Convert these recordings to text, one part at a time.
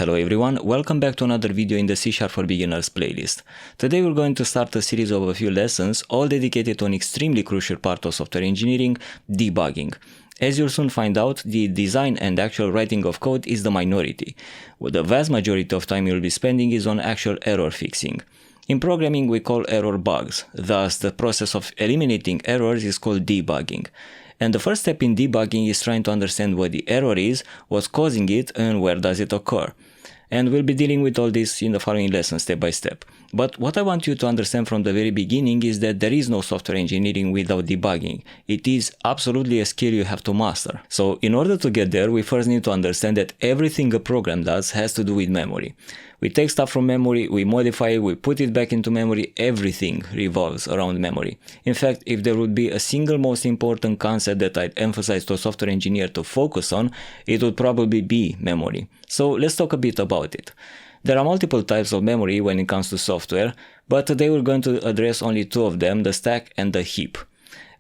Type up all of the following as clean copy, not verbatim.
Hello everyone, welcome back to another video in the C# for Beginners playlist. Today we're going to start a series of a few lessons, all dedicated to an extremely crucial part of software engineering, debugging. As you'll soon find out, the design and actual writing of code is the minority. What the vast majority of time you'll be spending is on actual error fixing. In programming we call error bugs, thus the process of eliminating errors is called debugging. And the first step in debugging is trying to understand what the error is, what's causing it, and where does it occur. And we'll be dealing with all this in the following lesson step by step. But what I want you to understand from the very beginning is that there is no software engineering without debugging. It is absolutely a skill you have to master. So in order to get there, we first need to understand that everything a program does has to do with memory. We take stuff from memory, we modify it, we put it back into memory, everything revolves around memory. In fact, if there would be a single most important concept that I'd emphasize to a software engineer to focus on, it would probably be memory. So let's talk a bit about it. There are multiple types of memory when it comes to software, but today we're going to address only two of them, the stack and the heap.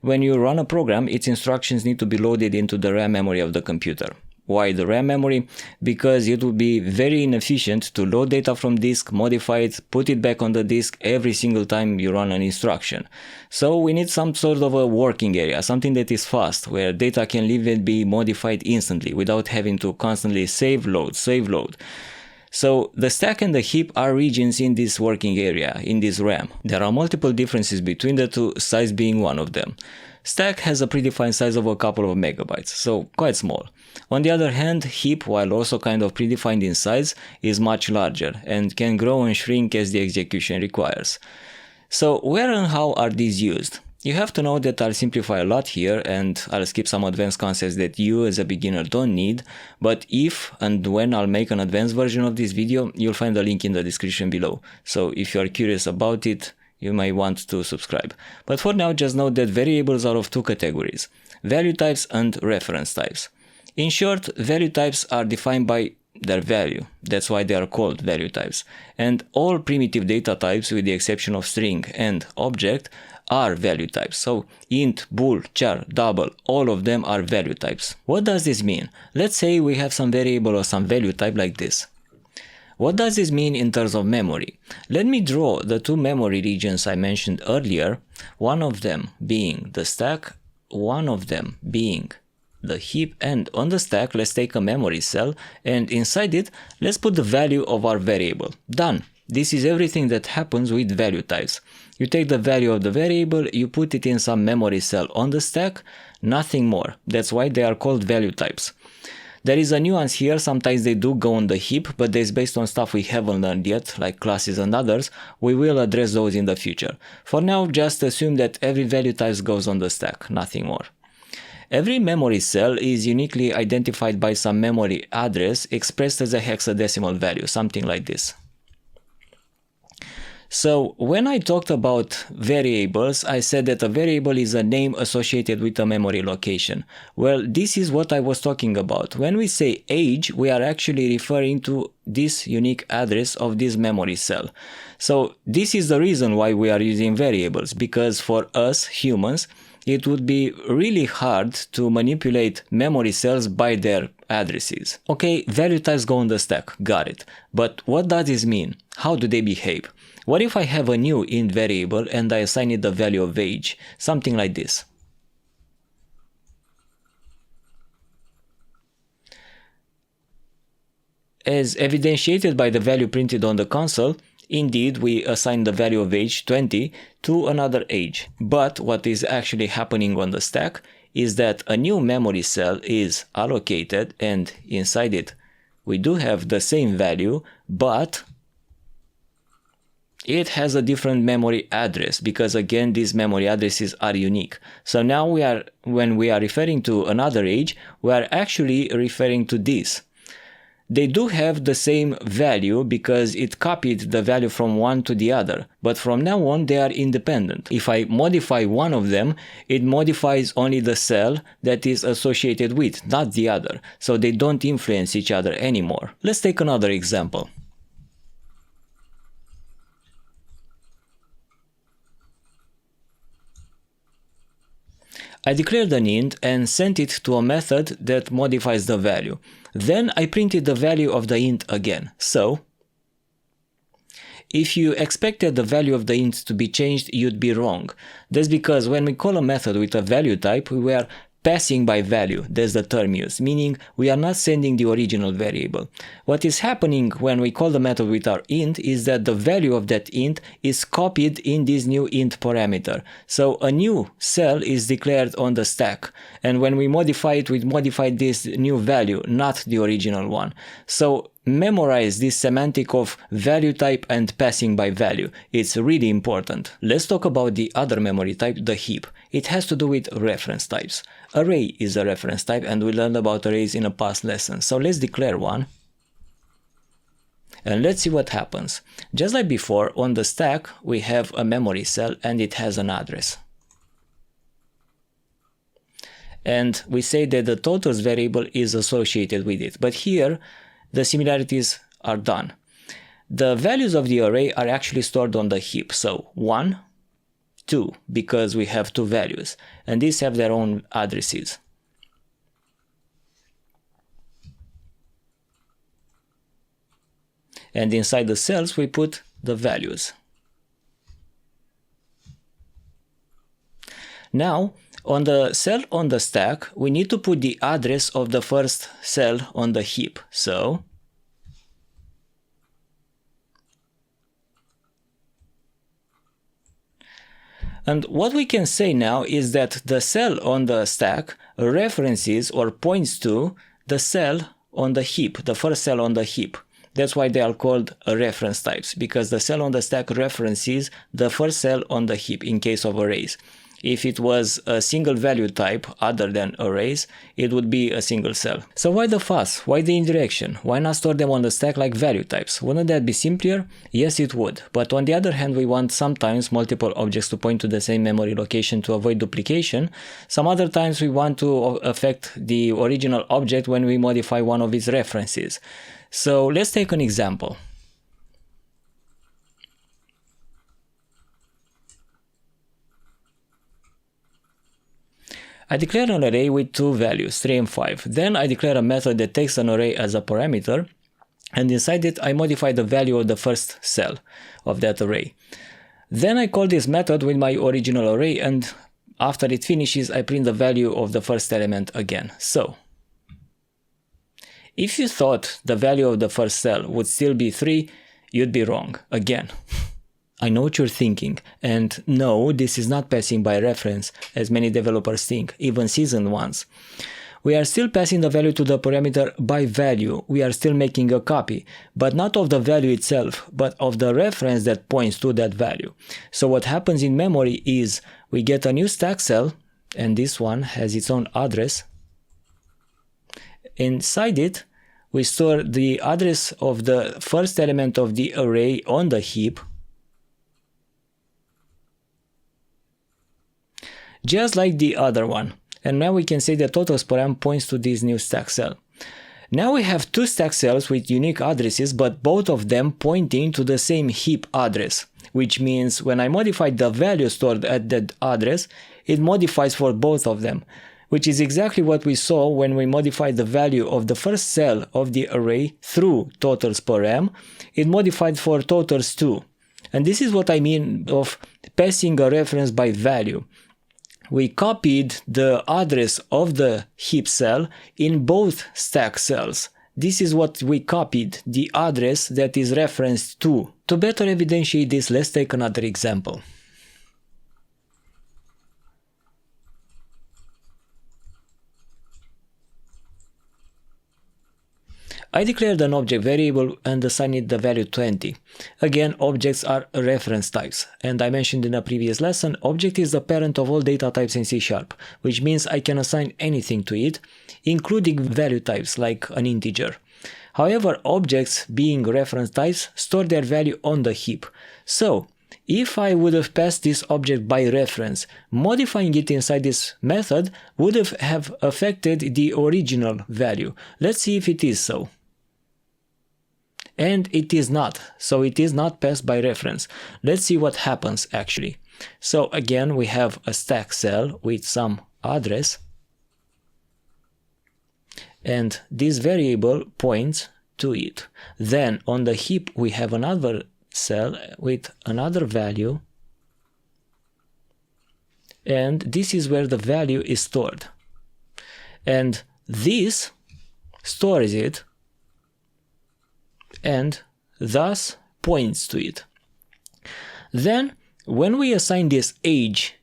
When you run a program, its instructions need to be loaded into the RAM memory of the computer. Why the RAM memory? Because it would be very inefficient to load data from disk, modify it, put it back on the disk every single time you run an instruction. So we need some sort of a working area, something that is fast, where data can live and be modified instantly without having to constantly save, load, save, load. So the stack and the heap are regions in this working area, in this RAM. There are multiple differences between the two, size being one of them. Stack has a predefined size of a couple of megabytes, so quite small. On the other hand, heap, while also kind of predefined in size, is much larger and can grow and shrink as the execution requires. So where and how are these used? You have to know that I'll simplify a lot here and I'll skip some advanced concepts that you as a beginner don't need, but if and when I'll make an advanced version of this video, you'll find the link in the description below. So if you are curious about it, you may want to subscribe. But for now, just note that variables are of two categories, value types and reference types. In short, value types are defined by their value. That's why they are called value types. And all primitive data types, with the exception of string and object, are value types. So int, bool, char, double, all of them are value types. What does this mean? Let's say we have some variable or some value type like this. What does this mean in terms of memory? Let me draw the two memory regions I mentioned earlier, one of them being the stack, one of them being the heap, and on the stack let's take a memory cell and inside it let's put the value of our variable. Done! This is everything that happens with value types. You take the value of the variable, you put it in some memory cell on the stack, nothing more. That's why they are called value types. There is a nuance here, sometimes they do go on the heap, but that's based on stuff we haven't learned yet, like classes and others. We will address those in the future. For now, just assume that every value type goes on the stack, nothing more. Every memory cell is uniquely identified by some memory address expressed as a hexadecimal value, something like this. So when I talked about variables, I said that a variable is a name associated with a memory location. Well, this is what I was talking about. When we say age, we are actually referring to this unique address of this memory cell. So this is the reason why we are using variables, because for us humans, it would be really hard to manipulate memory cells by their addresses. Okay, value types go on the stack, got it. But what does this mean? How do they behave? What if I have a new int variable and I assign it the value of age? Something like this. As evidentiated by the value printed on the console, indeed we assign the value of age 20 to another age. But what is actually happening on the stack is that a new memory cell is allocated and inside it we do have the same value, but it has a different memory address because again these memory addresses are unique. So now when we are referring to another age, we are actually referring to this. They do have the same value because it copied the value from one to the other, but from now on they are independent. If I modify one of them, it modifies only the cell that is associated with, not the other, so they don't influence each other anymore. Let's take another example. I declared an int and sent it to a method that modifies the value. Then I printed the value of the int again. So, if you expected the value of the int to be changed, you'd be wrong. That's because when we call a method with a value type, we were passing by value, that's the term used, meaning we are not sending the original variable. What is happening when we call the method with our int is that the value of that int is copied in this new int parameter. So a new cell is declared on the stack, and when we modify it, we modify this new value, not the original one. So memorize this semantic of value type and passing by value. It's really important. Let's talk about the other memory type, the heap. It has to do with reference types. Array is a reference type, and we learned about arrays in a past lesson. So let's declare one. And let's see what happens. Just like before, on the stack, we have a memory cell and it has an address. And we say that the totals variable is associated with it. But here, the similarities are done. The values of the array are actually stored on the heap. So 1, 2, because we have two values, and these have their own addresses. And inside the cells we put the values. Now, on the cell on the stack, we need to put the address of the first cell on the heap. So, and what we can say now is that the cell on the stack references or points to the cell on the heap, the first cell on the heap. That's why they are called reference types, because the cell on the stack references the first cell on the heap in case of arrays. If it was a single value type other than arrays, it would be a single cell. So why the fuss? Why the indirection? Why not store them on the stack like value types? Wouldn't that be simpler? Yes, it would. But on the other hand, we want sometimes multiple objects to point to the same memory location to avoid duplication. Some other times we want to affect the original object when we modify one of its references. So let's take an example. I declare an array with two values, 3 and 5. Then I declare a method that takes an array as a parameter, and inside it I modify the value of the first cell of that array. Then I call this method with my original array, and after it finishes I print the value of the first element again. So, if you thought the value of the first cell would still be 3, you'd be wrong, again. I know what you're thinking, and no, this is not passing by reference, as many developers think, even seasoned ones. We are still passing the value to the parameter by value, we are still making a copy, but not of the value itself, but of the reference that points to that value. So what happens in memory is, we get a new stack cell, and this one has its own address. Inside it, we store the address of the first element of the array on the heap, just like the other one. And now we can say that totals param points to this new stack cell. Now we have two stack cells with unique addresses, but both of them pointing to the same heap address, which means when I modify the value stored at that address, it modifies for both of them, which is exactly what we saw when we modified the value of the first cell of the array through totals param. It modified for totals too. And this is what I mean of passing a reference by value. We copied the address of the heap cell in both stack cells. This is what we copied, the address that is referenced to. To better evidentiate this, let's take another example. I declared an object variable and assigned it the value 20. Again, objects are reference types, and I mentioned in a previous lesson, object is the parent of all data types in C#, which means I can assign anything to it, including value types like an integer. However, objects, being reference types, store their value on the heap. So, if I would have passed this object by reference, modifying it inside this method would have affected the original value. Let's see if it is so. And it is not, so it is not passed by reference. Let's see what happens actually. So again, we have a stack cell with some address, and this variable points to it. Then on the heap we have another cell with another value, and this is where the value is stored. And this stores it and thus points to it. Then when we assign this age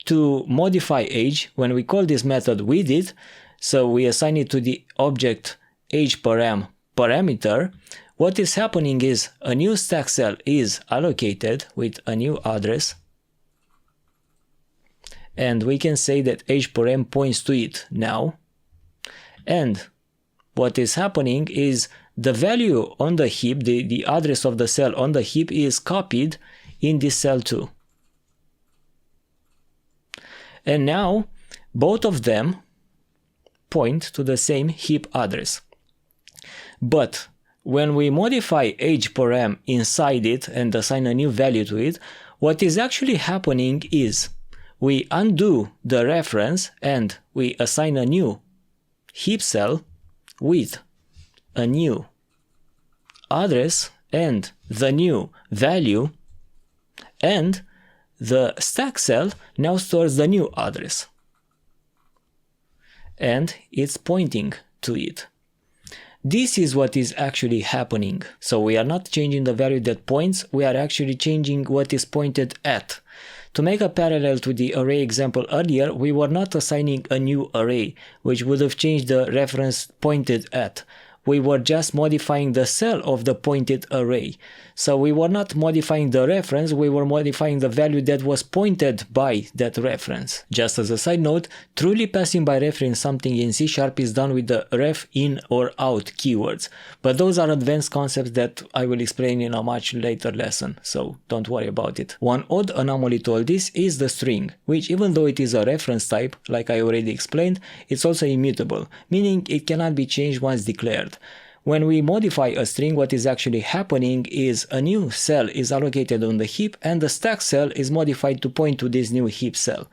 to modify age, when we call this method with it, so we assign it to the object age parameter, what is happening is a new stack cell is allocated with a new address, and we can say that age param points to it now. And what is happening is the value on the heap, the address of the cell on the heap is copied in this cell too. And now both of them point to the same heap address. But when we modify age param inside it and assign a new value to it, what is actually happening is we undo the reference and we assign a new heap cell with a new address and the new value, and the stack cell now stores the new address and it's pointing to it. This is what is actually happening. So we are not changing the value that points, we are actually changing what is pointed at. To make a parallel to the array example earlier, we were not assigning a new array, which would have changed the reference pointed at. We were just modifying the cell of the pointed array. So we were not modifying the reference, we were modifying the value that was pointed by that reference. Just as a side note, truly passing by reference something in C# is done with the ref in or out keywords. But those are advanced concepts that I will explain in a much later lesson, so don't worry about it. One odd anomaly to all this is the string, which even though it is a reference type, like I already explained, it's also immutable, meaning it cannot be changed once declared. When we modify a string, what is actually happening is a new cell is allocated on the heap and the stack cell is modified to point to this new heap cell.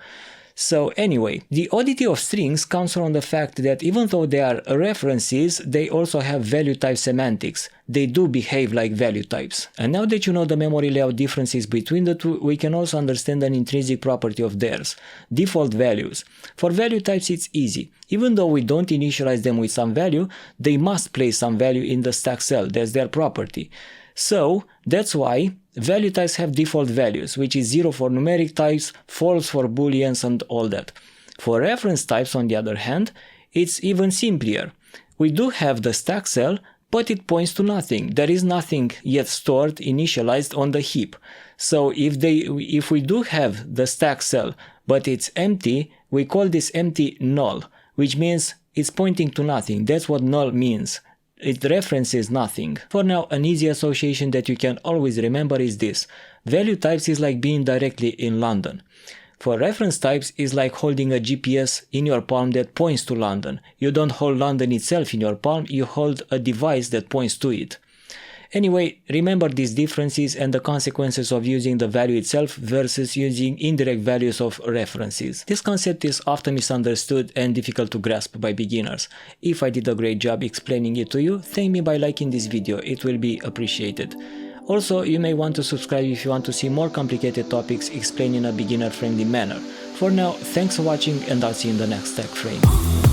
So anyway, the oddity of strings comes from the fact that even though they are references, they also have value type semantics. They do behave like value types. And now that you know the memory layout differences between the two, we can also understand an intrinsic property of theirs: default values. For value types it's easy. Even though we don't initialize them with some value, they must place some value in the stack cell. That's their property. So that's why value types have default values, which is 0 for numeric types, false for booleans and all that. For reference types, on the other hand, it's even simpler. We do have the stack cell, but it points to nothing. There is nothing yet stored, initialized on the heap. So if we do have the stack cell, but it's empty, we call this empty null, which means it's pointing to nothing. That's what null means. It references nothing. For now, an easy association that you can always remember is this: value types is like being directly in London. For reference types is like holding a GPS in your palm that points to London. You don't hold London itself in your palm, you hold a device that points to it. Anyway, remember these differences and the consequences of using the value itself versus using indirect values of references. This concept is often misunderstood and difficult to grasp by beginners. If I did a great job explaining it to you, thank me by liking this video, it will be appreciated. Also, you may want to subscribe if you want to see more complicated topics explained in a beginner-friendly manner. For now, thanks for watching and I'll see you in the next tech frame.